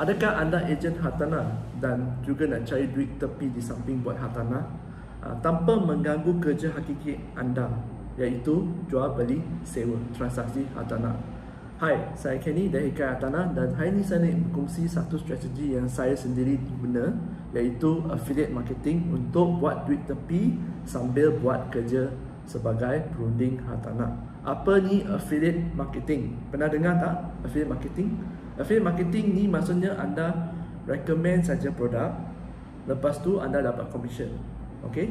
Adakah anda ejen hartanah dan juga nak cari duit tepi di samping buat hartanah tanpa mengganggu kerja hakiki anda, iaitu jual beli sewa transaksi hartanah? Hai, saya Kenny dari Hikayat Hartanah dan hari ini saya nak berkongsi satu strategi yang saya sendiri guna, iaitu affiliate marketing untuk buat duit tepi sambil buat kerja sebagai perunding hartanah. Apa ni affiliate marketing? Pernah dengar tak affiliate marketing? Affiliate marketing ni maksudnya anda recommend saja produk, lepas tu anda dapat commission. Okay?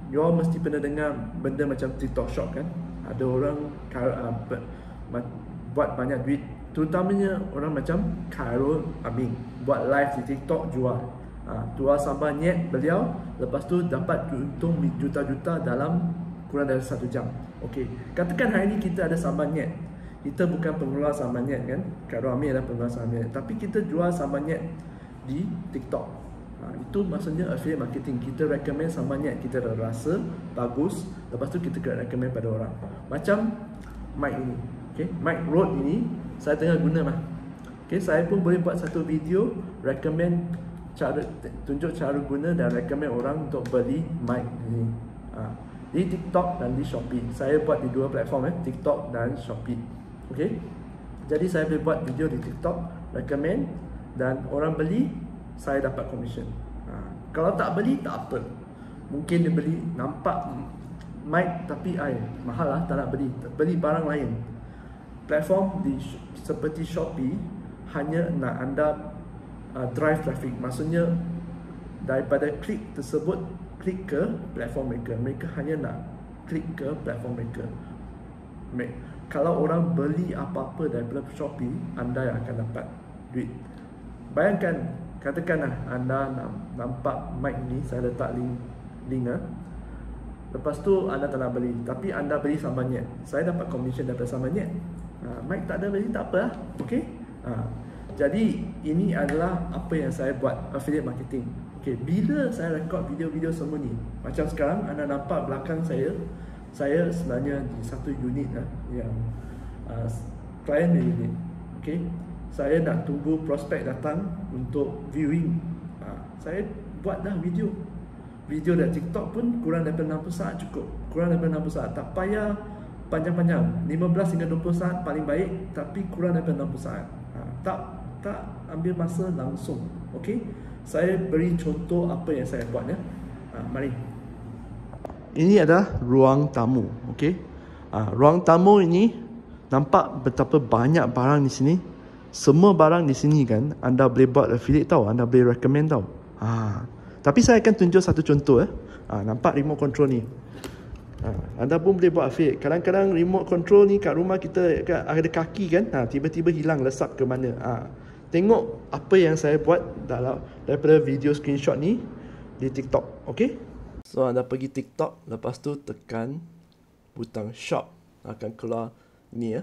You all mesti pernah dengar benda macam TikTok Shop kan? Ada orang buat banyak duit, terutamanya orang macam Khairul Amin, buat live di TikTok jual. Jual sambal nyet beliau, lepas tu dapat untung juta-juta dalam kurang dari 1 jam. Okey, katakan hari ni kita ada sambal nyet. Kita bukan pengeluar sambal nyet kan? Khairul Amin adalah pengeluar sambal nyet, tapi kita jual sambal nyet di TikTok. Itu maksudnya affiliate marketing. Kita recommend sambal nyet, kita dah rasa bagus, lepas tu kita kena recommend pada orang. Macam mic ini. Okey, mic Rode ini saya tengah guna mah. Okey, saya pun boleh buat satu video recommend tunjuk cara guna dan recommend orang untuk beli mic ini. Di TikTok dan di Shopee. Saya buat di dua platform TikTok dan Shopee. Okey. Jadi saya boleh buat video di TikTok, recommend, dan orang beli, saya dapat commission. Kalau tak beli, tak apa. Mungkin dia beli nampak mic tapi mahal lah, tak nak beli. Beli barang lain. Platform seperti Shopee hanya nak anda drive traffic. Maksudnya daripada klik tersebut, klik ke platform mereka. Mereka hanya nak klik ke platform mereka. Kalau orang beli apa-apa daripada Shopee, anda yang akan dapat duit. Bayangkan, katakanlah anda nampak mic ni, saya letak link lepas tu anda tak nak beli, tapi anda beli sambal nyet, saya dapat commission daripada sambal nyet. Mic tak ada beli, tak apa lah. Okay? Jadi ini adalah apa yang saya buat, affiliate marketing. Okay, bila saya rekod video-video semua ni, macam sekarang anda nampak belakang saya sebenarnya di satu unit yang klien di unit. Okay, saya nak tunggu prospek datang untuk viewing. Saya buat dah video dari TikTok pun kurang daripada 60 saat cukup. Kurang daripada 60 saat, tak payah panjang-panjang, 15 hingga 20 saat paling baik, tapi kurang daripada 60 saat. Tak ambil masa langsung. Okay, saya beri contoh apa yang saya buat ya. Mari. Ini adalah ruang tamu. Okay, ruang tamu ini nampak betapa banyak barang di sini. Semua barang di sini kan anda boleh buat affiliate tau, anda boleh recommend tau. Tapi saya akan tunjuk satu contoh nampak remote control ni. Anda pun boleh buat affiliate. Kadang-kadang remote control ni kat rumah kita ada kaki kan, tiba-tiba hilang, lesap ke mana. Tengok apa yang saya buat daripada video screenshot ni di TikTok. Okay, so anda pergi TikTok, lepas tu tekan butang shop, akan keluar ni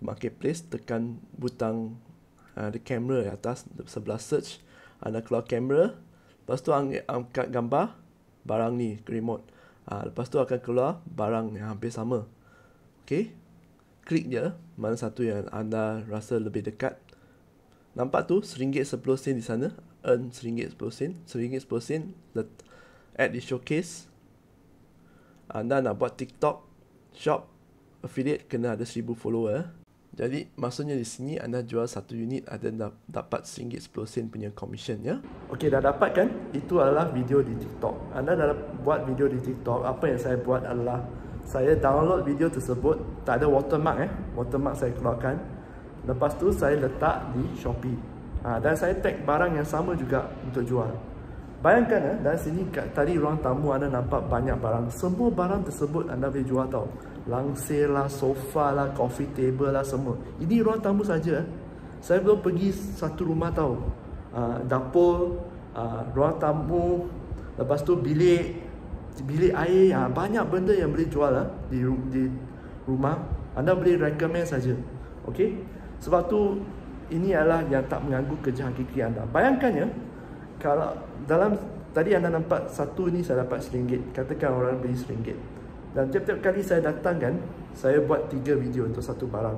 marketplace. Tekan butang ada kamera di atas sebelah search, anda keluar kamera, lepas tu angkat gambar barang ni ke remote. Lepas tu akan keluar barang yang hampir sama. Okay, klik je mana satu yang anda rasa lebih dekat. Nampak tu RM1.10 di sana, earn RM1.10, RM1.10, add di showcase. Anda nak buat TikTok shop affiliate, kena ada 1000 follower. Jadi maksudnya di sini anda jual satu unit, ada dapat RM1.10 punya commission ya. Okey, dah dapat kan? Itu adalah video di TikTok. Anda dah buat video di TikTok. Apa yang saya buat adalah saya download video tersebut, tak ada watermark watermark saya keluarkan. Lepas tu saya letak di Shopee. Dan saya tag barang yang sama juga untuk jual. Bayangkan dari sini tadi ruang tamu anda nampak banyak barang. Semua barang tersebut anda boleh jual tau. Langsir lah, sofa lah, coffee table lah, semua. Ini ruang tamu saja. Saya belum pergi satu rumah tau. Dapur, ruang tamu, lepas tu bilik air, banyak benda yang boleh jual di rumah. Anda boleh recommend saja. Okey? Sebab tu ini adalah yang tak mengganggu kerja hakiki anda. Bayangkan ya, kalau dalam tadi anda nampak satu ni saya dapat RM1. Katakan orang beli RM1. Dan tiap-tiap kali saya datang kan, saya buat 3 video untuk satu barang.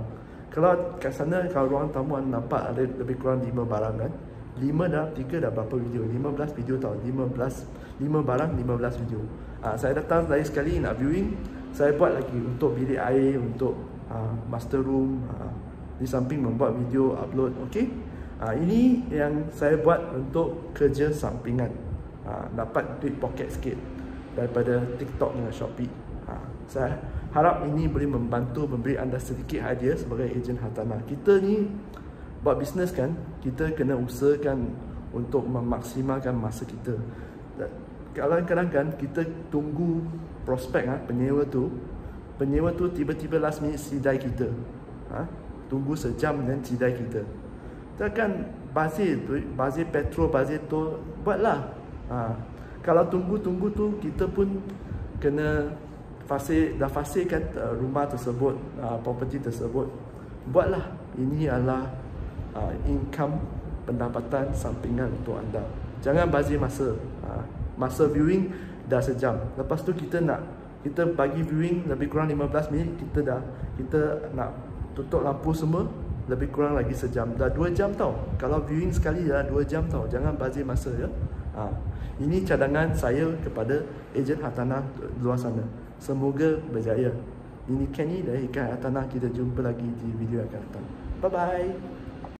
Kalau kat sana, kalau ruang tamu anda nampak ada lebih kurang 5 barang kan. 5 dah, 3 dah berapa video? 15 video tau. 5 barang, 15 video. Saya datang lagi sekali nak viewing. Saya buat lagi untuk bilik air, untuk master room. Di samping membuat video, upload. Okay. Ini yang saya buat untuk kerja sampingan. Dapat duit poket sikit daripada TikTok dengan Shopee. Saya harap ini boleh membantu, memberi anda sedikit idea sebagai ejen hartanah. Kita ni buat bisnes kan, kita kena usahakan untuk memaksimalkan masa kita. Kadang-kadang kan kita tunggu prospek penyewa tu tiba-tiba last minute sidai kita. Tunggu sejam dan sidai kita. Takkan bazir petrol, bazir tol, buatlah. Kalau tunggu tu kita pun kena dah fasihkan rumah tersebut, property tersebut. Buatlah. Ini adalah income, pendapatan sampingan untuk anda. Jangan bazir masa. Masa viewing dah sejam. Lepas tu kita bagi viewing lebih kurang 15 minit, kita nak tutup lampu semua, lebih kurang lagi sejam. Dah 2 jam tau. Kalau viewing sekali dah 2 jam tau. Jangan bazir masa ya. Ini cadangan saya kepada ejen hartanah luar sana. Semoga berjaya. Ini Kenny dari Ikan Hartanah. Kita jumpa lagi di video akan datang. Bye bye.